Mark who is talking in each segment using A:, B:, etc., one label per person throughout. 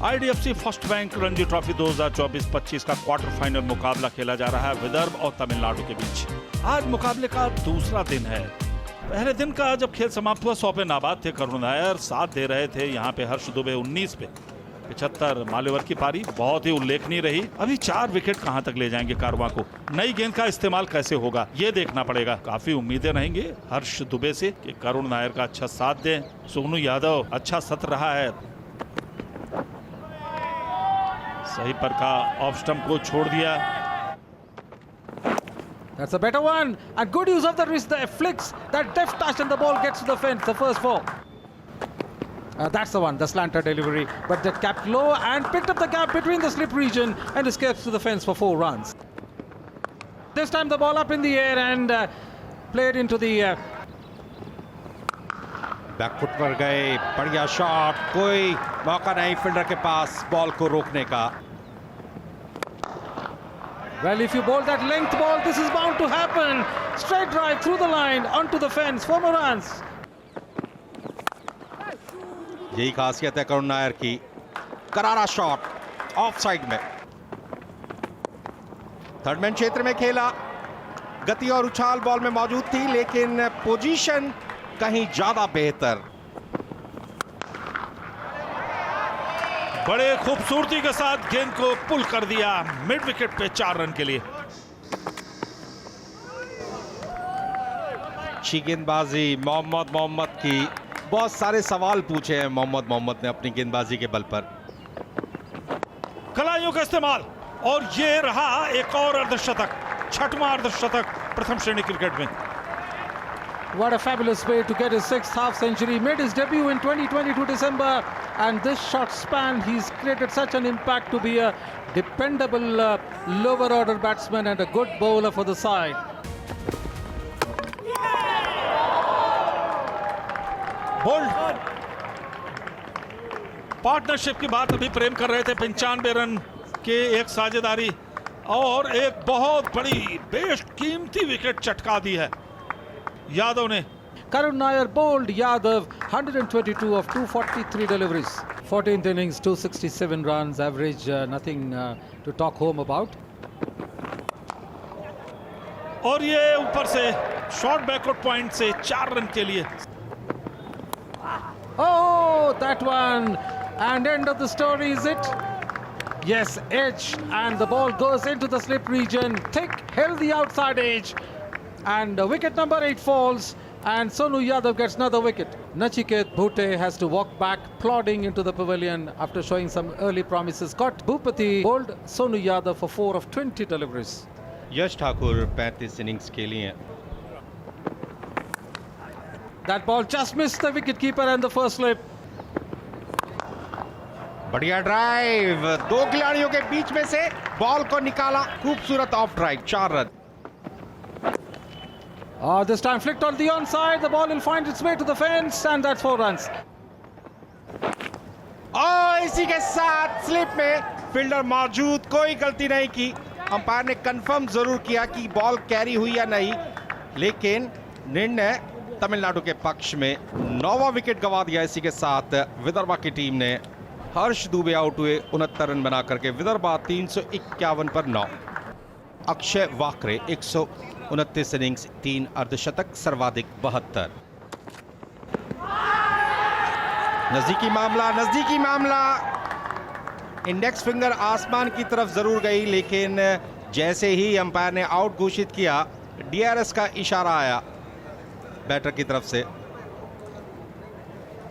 A: IDFC first bank Ranji trophy 2024-25 का quarter final मुकाबला खेला जा रहा है विदर्भ और तमिलनाडु के बीच। आज मुकाबले का दूसरा दिन है। पहले दिन का जब खेल समाप्त हुआ 100 पे नाबाद थे करुण नायर, साथ दे रहे थे यहाँ पे हर्ष दुबे 19 पे। 75 मालेवर की पारी बहुत ही उल्लेखनीय रही। अभी 4 विकेट कहां तक ले जाएंगे कारवां को, नई गेंद का इस्तेमाल कैसे होगा ये देखना पड़ेगा। काफी उम्मीदें रहेंगे हर्ष दुबे से कि करुण नायर का अच्छा साथ दें। सोनू यादव अच्छा सत्र रहा है, सही पर का ऑफ स्टंप को छोड़ दिया।
B: That's a better one, and good use of the wrist, the flicks, that deft touch, and the ball gets to the fence, the first 4. That's the one, the slanter delivery, but that capped low and picked up the gap between the slip region and escapes to the fence for 4 runs. This time the ball up in the air and played into the...
C: backfoot पर गए, बढ़िया shot, कोई मौका नहीं fielder के पास ball को रोकने का।
B: Well, if you bowl that length ball, this is bound to happen. Straight drive through the line, onto the fence, 4 more runs.
C: यही खासियत है करुण नायर की। करारा शॉट ऑफ साइड में, थर्ड मैन क्षेत्र में खेला। गति और उछाल बॉल में मौजूद थी, लेकिन पोजीशन कहीं ज्यादा बेहतर।
A: बड़े खूबसूरती के साथ गेंद को पुल कर दिया मिड विकेट पे 4 रन के लिए।
C: अच्छी गेंदबाजी मोहम्मद की। बहुत सारे सवाल पूछे हैं मोहम्मद ने अपनी गेंदबाजी के बल पर।
A: कलाइयों का इस्तेमाल और ये रहा एक और अर्धशतक, 6वां अर्धशतक प्रथम श्रेणी क्रिकेट में।
B: What a fabulous way to get his 6th half century. Made his debut in 2022 December, and this short span he's created such an impact to be a dependable lower order batsman and a good bowler for the side.
A: Bold partnership की बात अभी प्रेम कर रहे थे। 95 run के एक साझेदारी और एक बहुत बड़ी बेशकीमती विकेट चटका दी है यादव ने।
B: Karun Nair bowled Yadav 122 of 243 deliveries. 14th innings, 267 runs, average nothing to talk home about.
A: और ये ऊपर से शॉर्ट बैकवर्ड पॉइंट से 4 रन के लिए।
B: Oh, that one! And end of the story, is it? Yes, edge, and the ball goes into the slip region. Thick, healthy outside edge. And wicket number 8 falls, and Sonu Yadav gets another wicket. Nachiket Bhute has to walk back, plodding into the pavilion after showing some early promises. Scott Bhupati bowled Sonu Yadav for 4 of 20 deliveries.
C: Yash Thakur 35 innings के लिए।
B: That ball just missed the wicketkeeper and the first slip.
C: बढ़िया drive, 2 खिलाड़ियों के बीच में से ball को निकाला। खूबसूरत of drive, 4 run.
B: This time flicked on the onside, the ball will find its way to the fence, and that's 4 runs.
C: और इसी के साथ स्लिप में फील्डर मौजूद, कोई गलती नहीं की। अंपायर ने कंफर्म जरूर किया कि बॉल कैरी हुई या नहीं, लेकिन निर्णय तमिलनाडु के पक्ष में। 9वां विकेट गंवा दिया। इसी के साथ विदर्भा की टीम ने हर्ष दुबे आउट हुए 69 रन बना करके विदर्भा 351 पर 9। अक्षय वाकरे 129 इनिंग्स, 3 अर्धशतक, सर्वाधिक 72। नजदीकी मामला। इंडेक्स फिंगर आसमान की तरफ जरूर गई, लेकिन जैसे ही अंपायर ने आउट घोषित किया, डीआरएस का इशारा आया बैटर की तरफ से।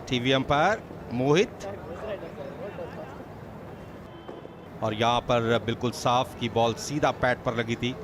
C: टीवी अंपायर मोहित, और यहां पर बिल्कुल साफ की बॉल सीधा पैड पर लगी थी।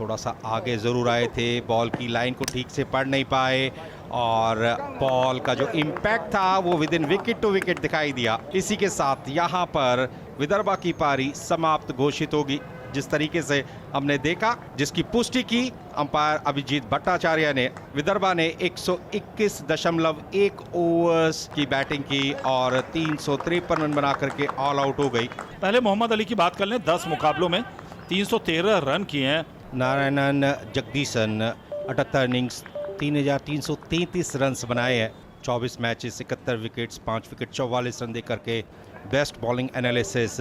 C: थोड़ा सा आगे जरूर आए थे, बॉल की लाइन को ठीक से पढ़ नहीं पाए, और बॉल का जो इम्पैक्ट था वो within wicket to wicket दिखाई दिया। इसी के साथ यहां पर विदर्भा की पारी समाप्त घोषित होगी। जिस तरीके से हमने देखा, जिसकी पुष्टि की अंपायर अभिजीत भट्टाचार्य ने, विदर्भा ने 121.1 ओवर्स की बैटिंग की और 353 रन बना करके ऑल आउट हो गई।
A: पहले मोहम्मद अली की बात कर लें। 10 मुकाबलों में 313 रन किए हैं।
C: नारायणन जगदीशन 78 इनिंग्स, 3333 रन बनाए हैं। 24 मैचेस, 71 विकेट्स, 5 विकेट, 44 रन दे करके बेस्ट बॉलिंग एनालिसिस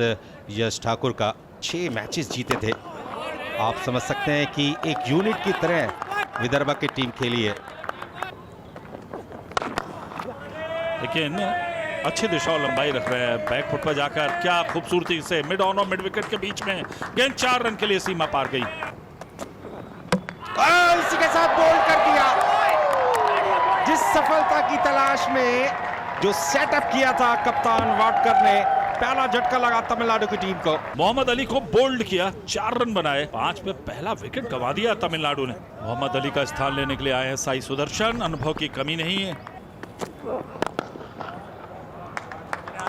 C: यश ठाकुर का। 6 मैचेस जीते थे। आप समझ सकते हैं कि एक यूनिट की तरह विदर्भा की टीम खेली है।
A: लेकिन अच्छी दिशा और लंबाई रख रहे हैं। बैक फुट पर जाकर क्या खूबसूरती से मिड ऑन और मिड विकेट के बीच में गेंद 4 रन के लिए सीमा पार गई।
C: इसी के साथ बोल्ड कर दिया। जिस सफलता की तलाश में जो सेटअप किया था कप्तान वाडकर ने, पहला झटका लगा तमिलनाडु की टीम को।
A: मोहम्मद अली को बोल्ड किया, 4 रन बनाए। 5 में पहला विकेट गंवा दिया तमिलनाडु ने। मोहम्मद अली का स्थान लेने के लिए आए हैं साई सुदर्शन। अनुभव की कमी नहीं है।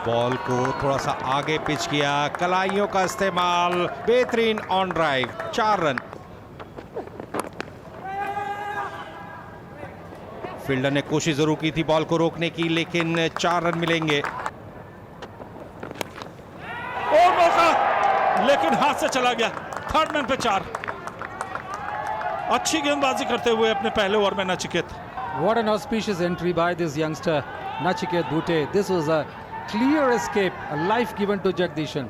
C: बॉल को थोड़ा सा आगे पिच किया, कलाइयों का इस्तेमाल, बेहतरीन ऑन ड्राइव, 4 रन। फील्डर ने कोशिश जरूर की थी बॉल को रोकने की, लेकिन 4 रन मिलेंगे।
A: और मौका, लेकिन हाथ से चला गया। 3rd मैन पे 4। अच्छी गेंदबाजी करते हुए अपने पहले ओवर में Nachiket.
B: What an auspicious entry by this youngster, Nachiket Bhute. This was a clear escape, a life given to Jagdishan.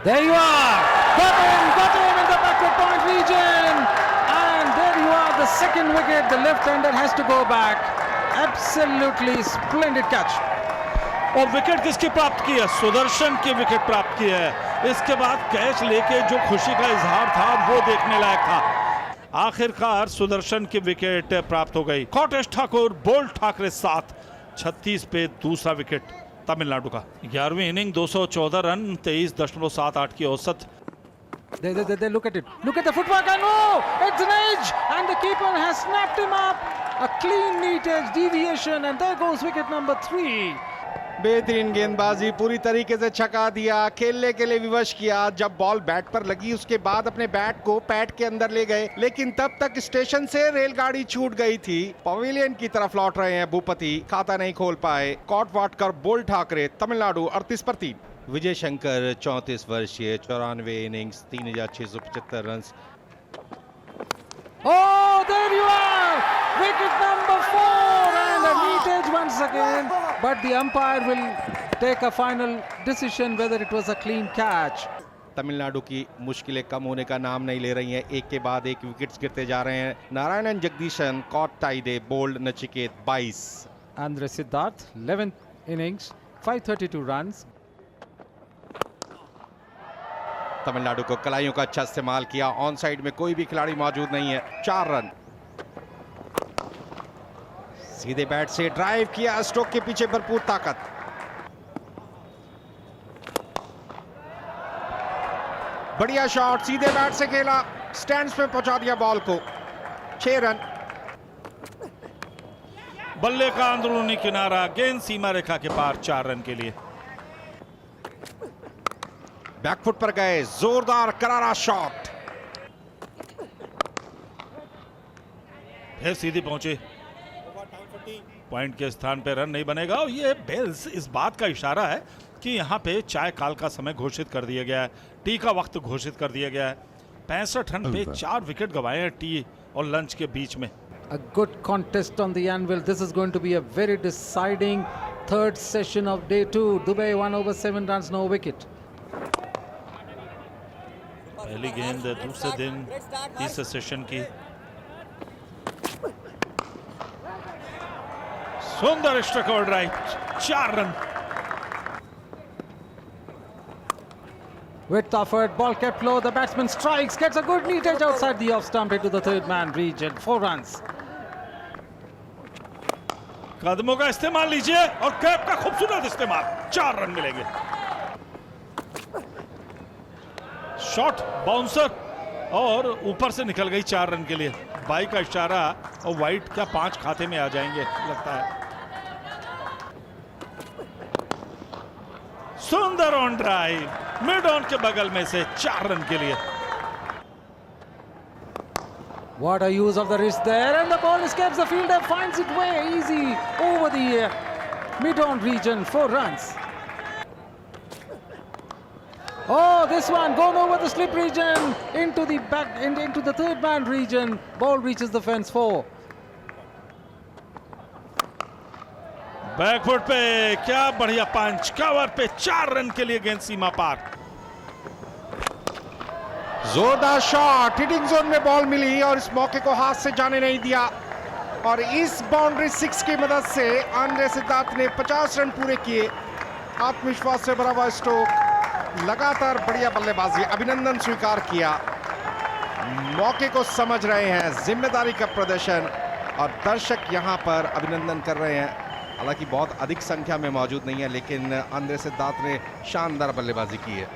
B: There you are! Got him in the backward point region! And there you are, the second wicket. The left-hander has to go back. Absolutely splendid catch.
A: और wicket किसकी प्राप्त की है? सुदर्शन की wicket प्राप्त की है। इसके बाद कैच लेके जो खुशी का इजहार था वो देखने लायक था। आखिरकार सुदर्शन की विकेट प्राप्त हो गई। कॉटेज ठाकुर, बोल्ड ठाकरे 7, 36 पे दूसरा विकेट तमिलनाडु का। 11वीं इनिंग 214 रन, 23.78 की औसत।
B: They look at it. Look at the footwork and oh, it's an edge and the keeper has snapped him up. A clean, neat edge deviation and there goes wicket number 3.
C: बेहतरीन गेंदबाजी, पूरी तरीके से छका दिया, खेलने के लिए विवश किया। जब बॉल बैट पर लगी उसके बाद अपने बैट को पैड के अंदर ले गए, लेकिन तब तक स्टेशन से रेलगाड़ी छूट गई थी। पवेलियन की तरफ लौट रहे हैं भूपति, खाता नहीं खोल पाए। कॉट वाटकर, बोल्ड ठाकरे, तमिलनाडु 38 पर 3। विजय शंकर 34 वर्षीय, 94 innings, 3675 run.
B: Oh, there you are! Wicket number 4 and a neat edge once again. But the umpire will take a final decision whether it was a clean catch.
C: Tamil Nadu की मुश्किलें कम होने का नाम नहीं ले रही हैं। एक के बाद एक विकेट्स गिरते जा रहे हैं। Narayanan Jagadeesan, caught Taide, bowled Nachiket 22।
B: Andre Siddharth, 11th innings, 532 runs.
C: Tamil Nadu को कलाइयों का अच्छा इस्तेमाल किया। ऑन साइड में कोई भी खिलाड़ी मौजूद नहीं है, 4 रन। सीधे बैट से ड्राइव किया, स्ट्रोक के पीछे भरपूर ताकत। बढ़िया शॉट, सीधे बैट से खेला, स्टैंड्स पे पहुंचा दिया बॉल को, 6 रन।
A: बल्ले का अंदरूनी किनारा, गेंद सीमा रेखा के पार, 4 रन के लिए।
C: बैकफुट पर गए, जोरदार करारा शॉट।
A: फिर सीधी पहुंचे, पॉइंट के स्थान पे रन नहीं बनेगा। और ये बेल्स इस बात का इशारा है कि यहाँ पे चाय काल का समय घोषित कर दिया गया है, टी का वक्त घोषित कर दिया गया है। 65 रन पे 4 विकेट गंवाए हैं टी और लंच के बीच में।
B: A good contest on the anvil. This is going to be a very deciding third session of day 2. Dubai 1 over 7 runs, no wicket.
A: पहली गेंद दूसरे दिन तीसरे सेशन की। सुंदर स्ट्रोक और drive, 4 run.
B: Width offered, ball kept low, the batsman strikes, gets a good neat edge outside the off stump into the third man region, 4 runs.
A: कदमों का इस्तेमाल लीजिए और कैप का खूबसूरत इस्तेमाल, 4 रन मिलेंगे। शॉट, बाउंसर और ऊपर से निकल गई 4 रन के लिए। बाई का इशारा और वाइट क्या 5 खाते में आ जाएंगे लगता है। सुंदर ऑन ड्राइव, मिड ऑन के बगल में से 4 रन के लिए।
B: What a use of the wrist there, and the ball escapes the fielder, finds it way easy over the mid-on region, 4 runs. Oh, this one gone over the slip region into the back, into the third man region. Ball reaches the fence, 4.
A: Back foot पे क्या बढ़िया पंच, cover पे 4 run के लिए गेंद सीमा पार।
C: जोरदार shot, hitting zone में ball मिली और इस मौके को हाथ से जाने नहीं दिया। और इस बाउंड्री 6 की मदद से आंद्रे सिद्धार्थ ने 50 रन पूरे किए। आत्मविश्वास से भरा हुआ स्ट्रोक, लगातार बढ़िया बल्लेबाजी, अभिनंदन स्वीकार किया। मौके को समझ रहे हैं, जिम्मेदारी का प्रदर्शन, और दर्शक यहां पर अभिनंदन कर रहे हैं। हालांकि बहुत अधिक संख्या में मौजूद नहीं है, लेकिन आंद्रे सिद्धार्थ ने शानदार बल्लेबाजी की है।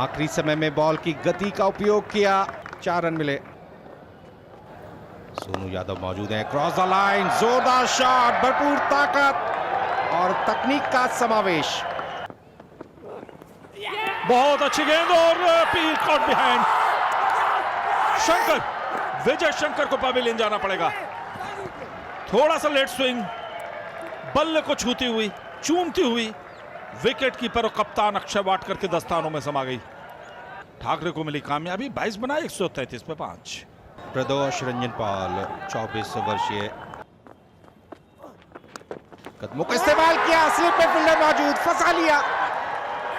C: आखिरी समय में बॉल की गति का उपयोग किया, 4 रन मिले। सोनू यादव मौजूद हैं, क्रॉस द लाइन, जोरदार शॉट, भरपूर ताकत और तकनीक का समावेश।
A: बहुत अच्छी गेंद और पील कॉट बिहाइंड। शंकर, विजय शंकर को पवेलियन जाना पड़ेगा। थोड़ा सा लेट स्विंग, बल्ले को छूती हुई, चूमती हुई विकेट कीपर और कप्तान अक्षय वाटकर के दस्तानों में समा गई। ठाकरे को मिली कामयाबी, 22 बनाए 133 पे 5।
C: प्रदोष रंजन पॉल 24 वर्षीय, कदमों का इस्तेमाल किया, स्लिप में फील्डर मौजूद, फंसा लिया।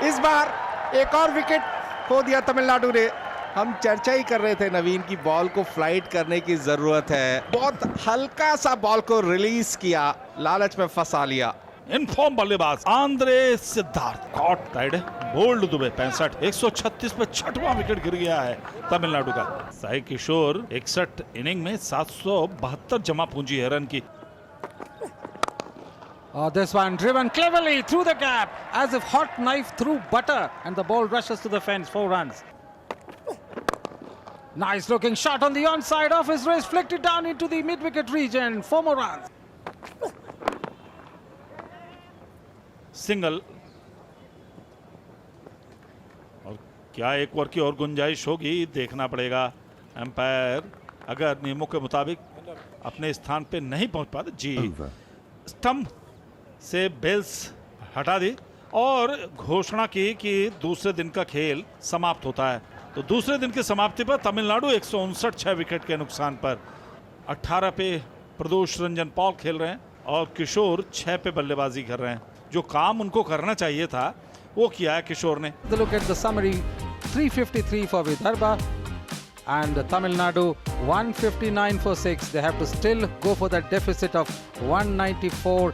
C: इस बार एक और विकेट खो दिया तमिलनाडु ने। हम चर्चा ही कर रहे थे नवीन की बॉल को फ्लाइट करने की जरूरत है। बहुत हल्का सा बॉल को रिलीज किया, लालच में फंसा लिया।
A: इनफॉर्म बल्लेबाज आंद्रे सिद्धार्थ कॉट टाइड, बोल्ड दुबे 65, 136 पे 6वां विकेट गिर गया है तमिलनाडु का। साई किशोर 61 इनिंग में 772 जमा पूंजी है रन की।
B: This one driven cleverly through the gap as if hot knife through butter, and the ball rushes to the fence. 4 runs. Nice looking shot on the onside off his wrist, flicked it down into the mid-wicket region. 4 more runs.
A: Single, और क्या एक over की और गुंजाइश होगी, देखना पड़ेगा। Empire अगर नियमों के मुताबिक अपने स्थान पे नहीं पहुंच पाते, जी स्टंप से बेल्स हटा दी और घोषणा की कि दूसरे दिन का खेल समाप्त होता है। तो दूसरे दिन की समाप्ति पर तमिलनाडु 159 6 विकेट के नुकसान पर 18 पे प्रदोष रंजन पॉल खेल रहे हैं और किशोर 6 पे बल्लेबाजी कर रहे हैं। जो काम उनको करना चाहिए था वो किया है किशोर ने।
B: Look at the summary, 353 for Vidarbha and Tamil Nadu 159 for 6. They have to still go for that deficit of 194